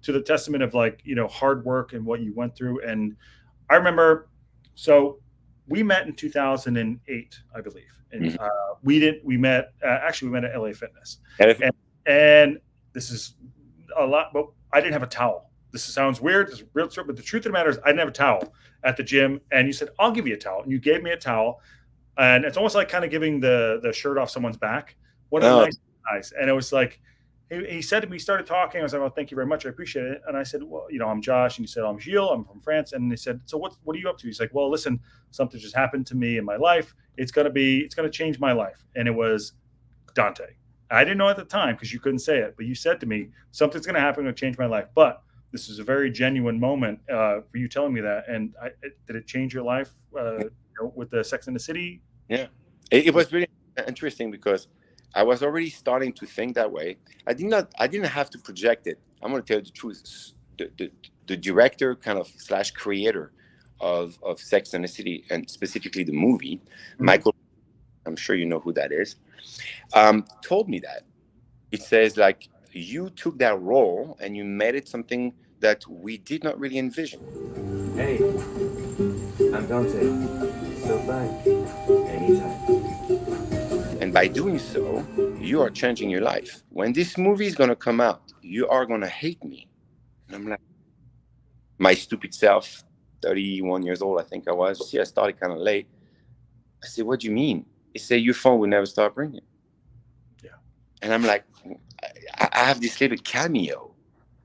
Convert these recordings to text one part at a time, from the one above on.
to the testament of like, hard work and what you went through. And I remember, so we met in 2008, I believe. And Mhm. we met, actually, we met at LA Fitness. Elephant. And this is a lot, but I didn't have a towel. This sounds weird. This is real true, but the truth of the matter is, I didn't have a towel at the gym. And you said, "I'll give you a towel," and you gave me a towel. And it's almost like kind of giving the shirt off someone's back. One of the Oh, nice guys. And it was like, he said to me, started talking. I was like, "Oh, thank you very much. I appreciate it." And I said, "Well, I'm Josh." And he said, "I'm Gilles. I'm from France." And he said, "So what are you up to?" He's like, "Well, listen, something just happened to me in my life. It's gonna change my life." And it was Dante. I didn't know at the time because you couldn't say it, but you said to me, "Something's going to happen to change my life." But this is a very genuine moment for you telling me that. And did it change your life with the Sex and the City? yeah. It was really interesting because I was already starting to think that way. I didn't have to project it. I'm going to tell you the truth. The director, kind of slash creator of Sex and the City, and specifically the movie, Mm-hmm. Michael, I'm sure you know who that is, told me that. It says, like, you took that role and you made it something that we did not really envision. Hey, I'm Dante. Stop by anytime. And by doing so, you are changing your life. When this movie is going to come out, you are going to hate me. And I'm like, my stupid self, 31 years old, I think I was. See, I started kind of late. I said, what do you mean? He said, your phone will never stop ringing. Yeah. And I'm like, I have this little cameo.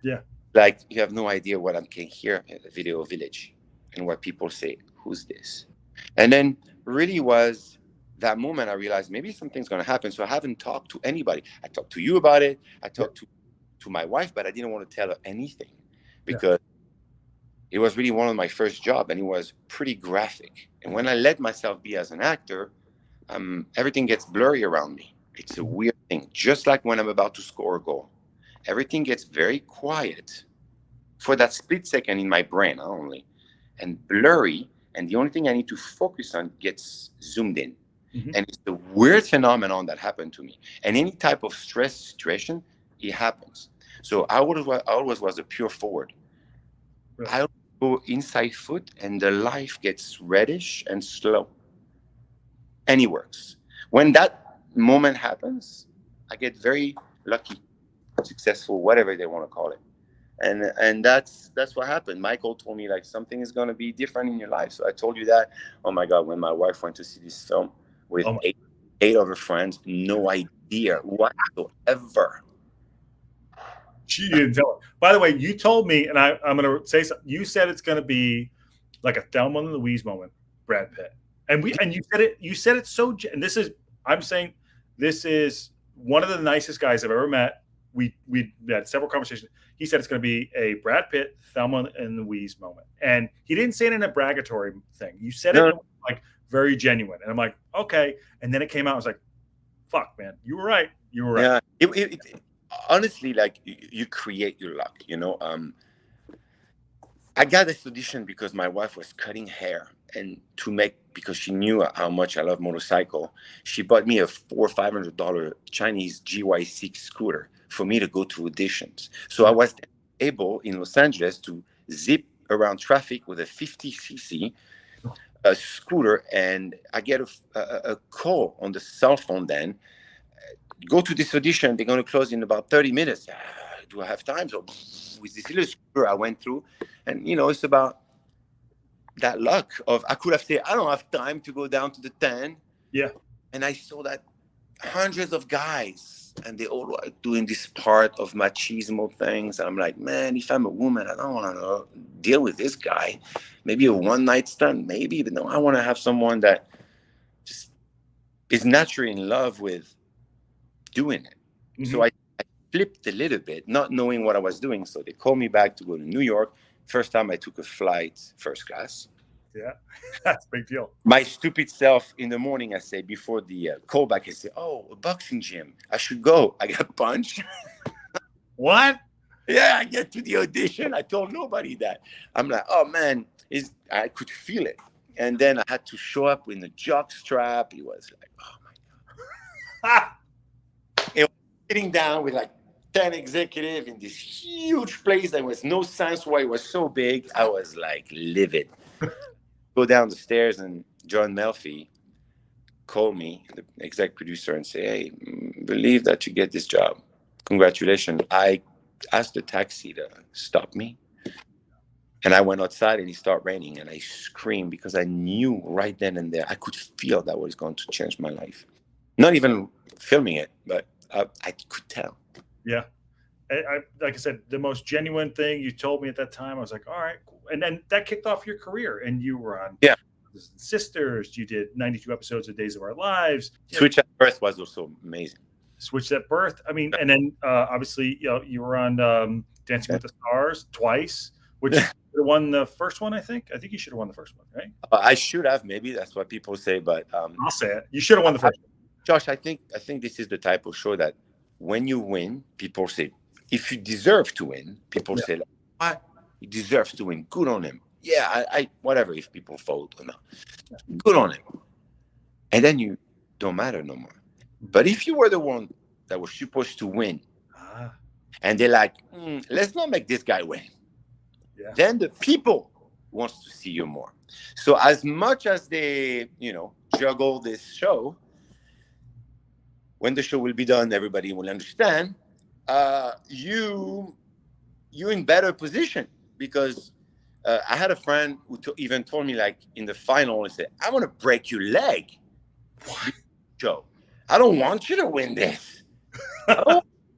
Yeah. Like, you have no idea what I can hear at the Video Village and what people say, who's this? And then really was that moment I realized maybe something's going to happen. So I haven't talked to anybody. I talked to you about it. I Yeah. talked to my wife, but I didn't want to tell her anything Yeah. because it was really one of my first job and it was pretty graphic. And when I let myself be as an actor, everything gets blurry around me. It's a weird thing. Just like when I'm about to score a goal, everything gets very quiet for that split second in my brain only, and blurry. And the only thing I need to focus on gets zoomed in. Mm-hmm. And it's the weird phenomenon that happened to me. And any type of stress situation, it happens. So I always was a pure forward. Really. I go inside foot and the life gets reddish and slow. And it works. When that moment happens, I get very lucky, successful, whatever they want to call it. And that's what happened. Michael told me like something is gonna be different in your life. So I told you that. Oh my God, when my wife went to see this film with Oh my. eight of her friends, no idea whatsoever. She didn't tell her. By the way, you told me, and I'm going to say something. You said it's going to be like a Thelma and Louise moment, Brad Pitt, and you said it. You said it so. And this is, I'm saying, this is one of the nicest guys I've ever met. We had several conversations. He said it's going to be a Brad Pitt, Thelma and Louise moment, and he didn't say it in a bragatory thing. You said it No, in like very genuine, and I'm like, okay. And then it came out. I was like, fuck, man, you were right. You were right. yeah. Honestly, like you create your luck. I got this audition because my wife was cutting hair, and to make because she knew how much I love motorcycle, she bought me a $400 or $500 Chinese GY6 scooter for me to go to auditions. So I Yeah. was able in Los Angeles to zip around traffic with a 50cc scooter, and I get a call on the cell phone. Then go to this audition. They're going to close in about 30 minutes. Do I have time? So with this little scooter, I went through, and it's about that luck of I could have said I don't have time to go down to the 10, Yeah. and I saw that hundreds of guys and they all were doing this part of machismo things. And I'm like, man, if I'm a woman, I don't want to deal with this guy. Maybe a one night stand, maybe, but no, I want to have someone that just is naturally in love with doing it. So Mm-hmm. I flipped a little bit, not knowing what I was doing. So they called me back to go to New York. First time I took a flight first class. Yeah. That's a big deal. My stupid self in the morning, I say, before the callback, I say, oh, a boxing gym. I should go. I got punched. What? Yeah, I get to the audition. I told nobody that. I'm like, oh, man, I could feel it. And then I had to show up with a jock strap. It was like, oh, my God. Ah, It was sitting down with like 10 executive in this huge place. There was no sense why it was so big. I was like livid. Go down the stairs and John Melfi called me, the exec producer, and say, "Hey, believe that you get this job. Congratulations." I asked the taxi to stop me. And I went outside and it started raining and I screamed because I knew right then and there, I could feel that was going to change my life. Not even filming it, but I could tell. Yeah. Like I said, the most genuine thing you told me at that time, I was like, all right, cool. And then that kicked off your career, and you were on Brothers and Sisters. You did 92 episodes of Days of Our Lives. Switch at Birth was also amazing. Switch at Birth. I mean, and then obviously, you were on Dancing with the Stars twice, which won the first one. I think you should have won the first one, right? I should have, maybe that's what people say, but I'll say it. You should have won the first one. Josh, I think this is the type of show that when you win, people say, if you deserve to win, people say, what? He deserves to win. Good on him. Yeah, I whatever, if people vote or not. Good on him. And then you don't matter no more. But if you were the one that was supposed to win, and they're like, let's not make this guy win, then the people wants to see you more. So as much as they, juggle this show, when the show will be done, everybody will understand. You in better position because I had a friend who even told me, like, in the final, he said, "I want to break your leg, Joe. I don't want you to win this."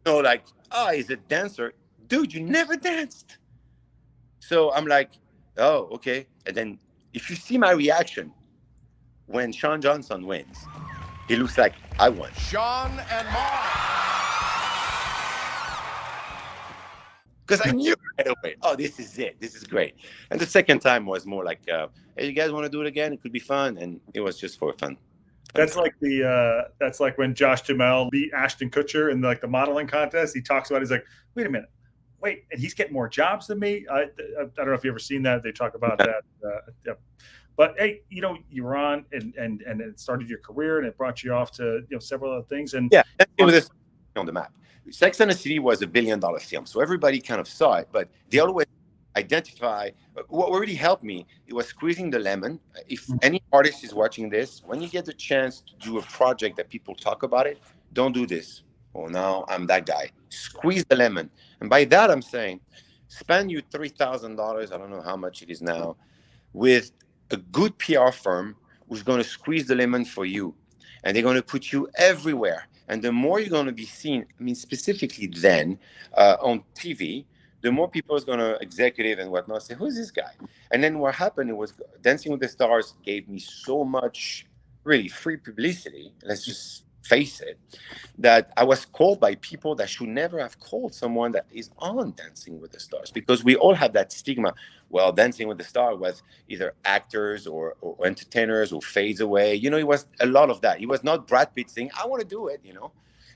Like, he's a dancer, dude. You never danced. So I'm like, oh, okay. And then if you see my reaction when Sean Johnson wins, he looks like I won. Sean and Mark. Because I knew right away, this is it. This is great. And the second time was more like, hey, you guys want to do it again? It could be fun. And it was just for fun. That's like that's like when Josh Duhamel beat Ashton Kutcher in the modeling contest. He talks about, he's like, wait a minute, and he's getting more jobs than me. I don't know if you've ever seen that. They talk about that. But hey, you were on and it started your career, and it brought you off to several other things. And it was on the map. Sex and the City was $1 billion film, so everybody kind of saw it, but they always identify. What really helped me, it was squeezing the lemon. If any artist is watching this, when you get the chance to do a project that people talk about it, don't do this. Oh, now I'm that guy. Squeeze the lemon. And by that, I'm saying, spend you $3,000, I don't know how much it is now, with a good PR firm who's going to squeeze the lemon for you. And they're going to put you everywhere. And the more you're going to be seen, specifically then on TV, the more people is going to executive and whatnot say, who's this guy? And then what happened, it was Dancing with the Stars gave me so much really free publicity, let's just face it, that I was called by people that should never have called someone that is on Dancing with the Stars, because we all have that stigma. Well, Dancing with the Stars was either actors or entertainers who fades away. It was a lot of that. It was not Brad Pitt saying, I want to do it,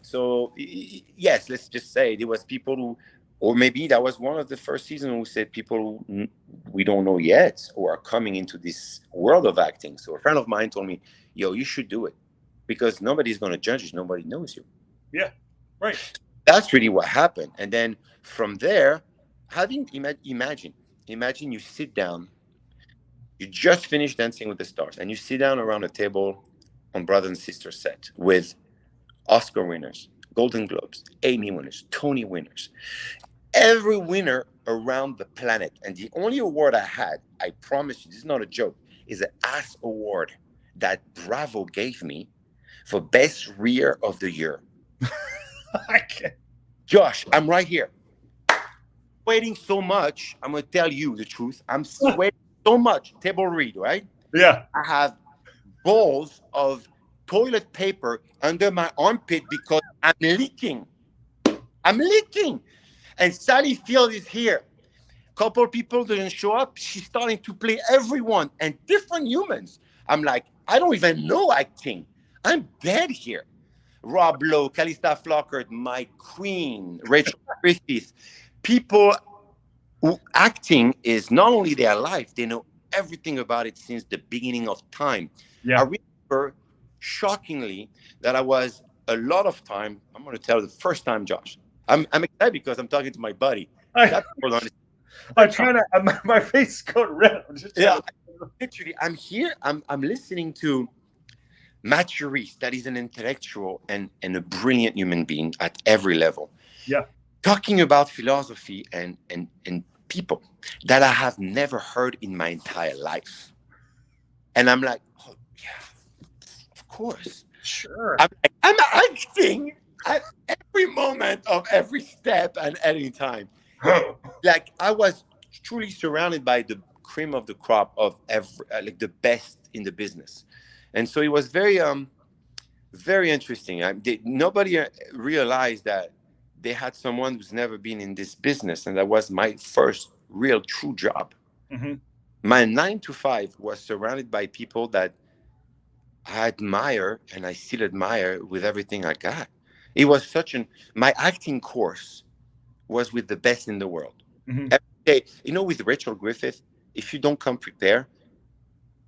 So, yes, let's just say there was people who, or maybe that was one of the first seasons who said people who we don't know yet or are coming into this world of acting. So a friend of mine told me, yo, you should do it because nobody's going to judge you. Nobody knows you. Yeah, right. That's really what happened. And then from there, imagine you sit down, you just finished Dancing with the Stars, and you sit down around a table on Brothers and Sisters set with Oscar winners, Golden Globes, Emmy winners, Tony winners, every winner around the planet. And the only award I had, I promise you, this is not a joke, is an ass award that Bravo gave me for Best Rear of the Year. I can't. Josh, I'm right here. Sweating so much, I'm going to tell you the truth. I'm sweating so much. Table read, right? Yeah. I have balls of toilet paper under my armpit because I'm leaking. And Sally Field is here. Couple people didn't show up. She's starting to play everyone and different humans. I'm like, I don't even know acting. I'm dead here. Rob Lowe, Calista Flockhart, my queen, Rachel Griffith. People who acting is not only their life, they know everything about it since the beginning of time. Yeah. I remember shockingly that I was a lot of time, I'm going to tell you the first time, Josh, I'm excited because I'm talking to my buddy. I, That people don't I'm trying to. My face is going red. I'm just trying Yeah, to. literally, I'm here. I'm listening to Matt Reese, that is an intellectual and a brilliant human being at every level, Yeah. talking about philosophy and people that I have never heard in my entire life. And I'm like, oh yeah, of course. Sure. I'm acting at every moment of every step and any time. Like I was truly surrounded by the cream of the crop of every like the best in the business, and so it was very interesting. Nobody realized that they had someone who's never been in this business, and that was my first real true job. Mm-hmm. My 9 to 5 was surrounded by people that I admire and I still admire with everything I got. It was such an my acting course was with the best in the world. Mm-hmm. Every day, with Rachel Griffith, if you don't come prepared,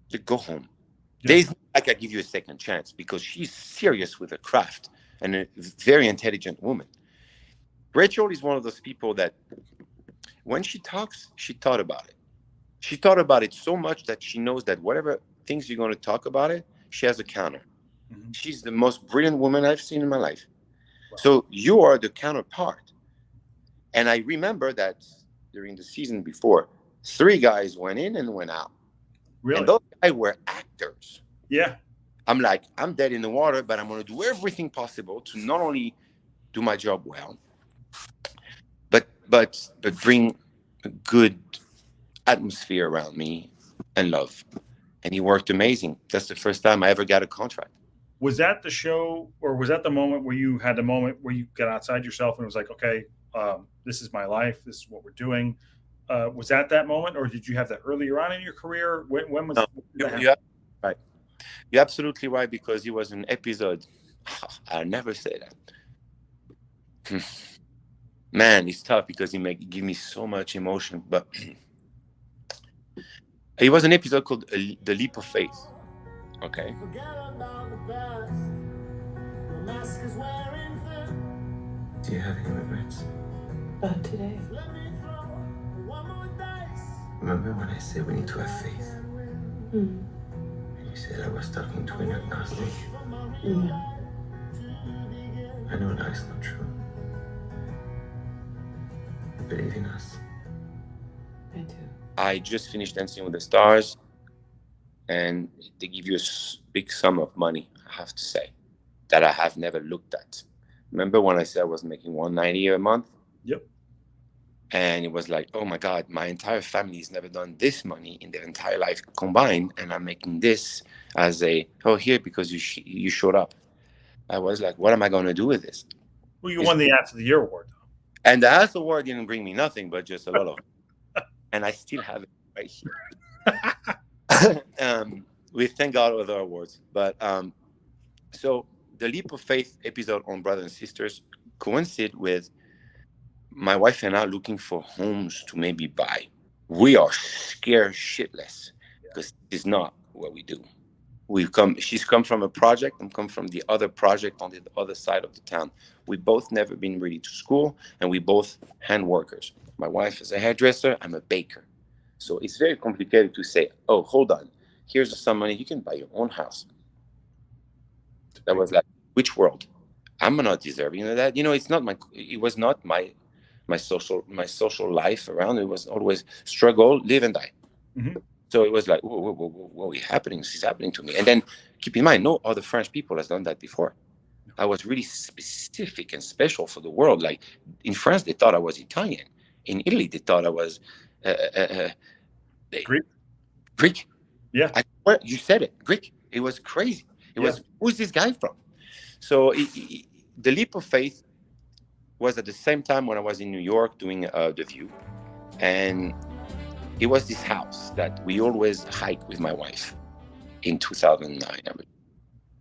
you go home. Yeah. There's not like I give you a second chance because she's serious with her craft and a very intelligent woman. Rachel is one of those people that when she talks, she thought about it. She thought about it so much that she knows that whatever things you're going to talk about it, she has a counter. Mm-hmm. She's the most brilliant woman I've seen in my life. Wow. So you are the counterpart. And I remember that during the season before, 3 guys went in and went out. Really? And those guys were actors. Yeah. I'm like, I'm dead in the water, but I'm going to do everything possible to not only do my job well, but bring a good atmosphere around me and love. And he worked amazing. That's the first time I ever got a contract. Was that the show, or was that the moment where you had the moment where you got outside yourself and it was like, okay, this is my life, this is what we're doing? Was that moment, or did you have that earlier on in your career? When was No, that? you right. You're absolutely right because it was an episode. I'll never say that. Man, it's tough because it give me so much emotion. But it was an episode called "The Leap of Faith." Okay. Do you have any regrets? Not today. Remember when I said we need to have faith? Mm. And you said I was talking to an agnostic? No. I know that is not true. You believe in us? I do. I just finished Dancing with the Stars, and they give you a big sum of money, I have to say, that I have never looked at. Remember when I said I was making $190 a month? Yep. And it was like, oh my God, my entire family has never done this money in their entire life combined, and I'm making this as here because you showed up. I was like, what am I going to do with this? Well, you won the Ass of the Year award, though. And the Ass Award didn't bring me nothing, but just a lot of it. And I still have it right here. We thank God with our awards. But so the Leap of Faith episode on Brothers and Sisters coincided with my wife and I looking for homes to maybe buy. We are scared shitless because it's not what we do. She's come from a project, I'm come from the other project on the other side of the town. We both never been really to school, and we both hand workers. My wife is a hairdresser, I'm a baker. So it's very complicated to say, oh, hold on, here's some money, you can buy your own house. That was like, which world? I'm not deserving of that. It was not my social life around. It was always struggle, live and die. Mm-hmm. So it was like, what is happening? This is happening to me. And then keep in mind, no other French people has done that before. I was really specific and special for the world. Like in France, they thought I was Italian. In Italy, they thought I was Greek. Greek. Yeah. You said it, Greek. It was crazy. It was, who's this guy from? So the Leap of Faith was at the same time when I was in New York doing The View. And it was this house that we always hike with my wife in 2009.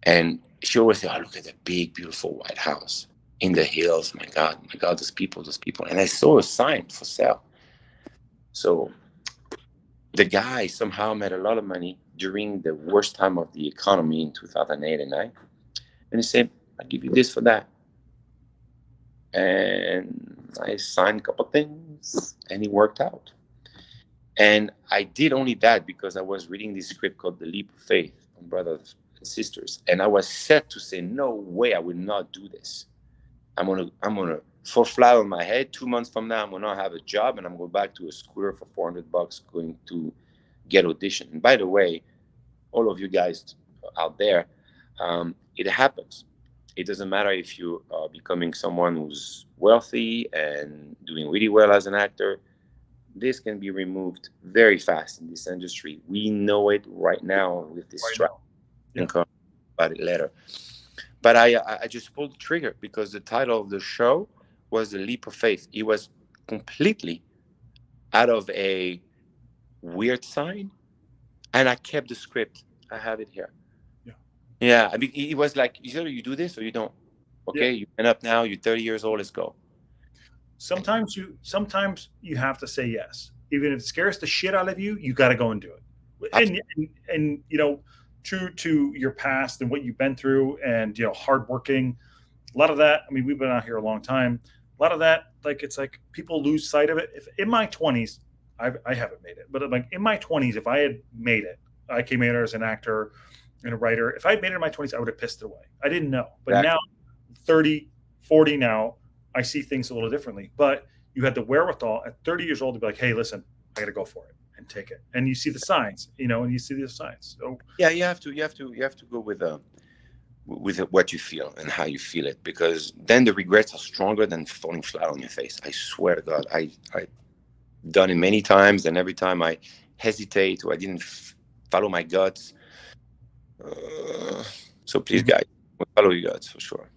And she always said, oh, look at the big, beautiful white house in the hills. My God, those people. And I saw a sign for sale. So the guy somehow made a lot of money during the worst time of the economy in 2008 and 9. And he said, I'll give you this for that. And I signed a couple things, and it worked out. And I did only that because I was reading this script called The Leap of Faith from Brothers and Sisters, and I was set to say, no way, I will not do this. I'm gonna fall flat on my head. 2 months from now, I'm gonna have a job, and I'm going back to a scooter for $400, going to get audition. And by the way, all of you guys out there, it happens. It doesn't matter if you are becoming someone who's wealthy and doing really well as an actor. This can be removed very fast in this industry. We know it right now with this strike. Yeah. About it later. But I just pulled the trigger because the title of the show was The Leap of Faith. It was completely out of a weird sign, and I kept the script. I have it here. Yeah, I mean, it was like, either you do this or you don't. Okay, you end up now, you're 30 years old, let's go. Sometimes you have to say yes, even if it scares the shit out of you. You got to go and do it. And you know, true to your past and what you've been through, and you know, hardworking. A lot of that. I mean, we've been out here a long time. A lot of that, like, it's like people lose sight of it. If in my 20s, I haven't made it, but like in my 20s, if I had made it, I came in as an actor and a writer. If I had made it in my 20s, I would have pissed it away. I didn't know, but Exactly. now, 30, 40 now, I see things a little differently. But you had the wherewithal at 30 years old to be like, hey, listen, I got to go for it and take it. And you see the signs, you know, and you see the signs. So yeah, you have to go with what you feel and how you feel it, because then the regrets are stronger than falling flat on your face. I swear to God, I done it many times, and every time I hesitate or I didn't follow my guts. So please, guys, follow your guts for sure.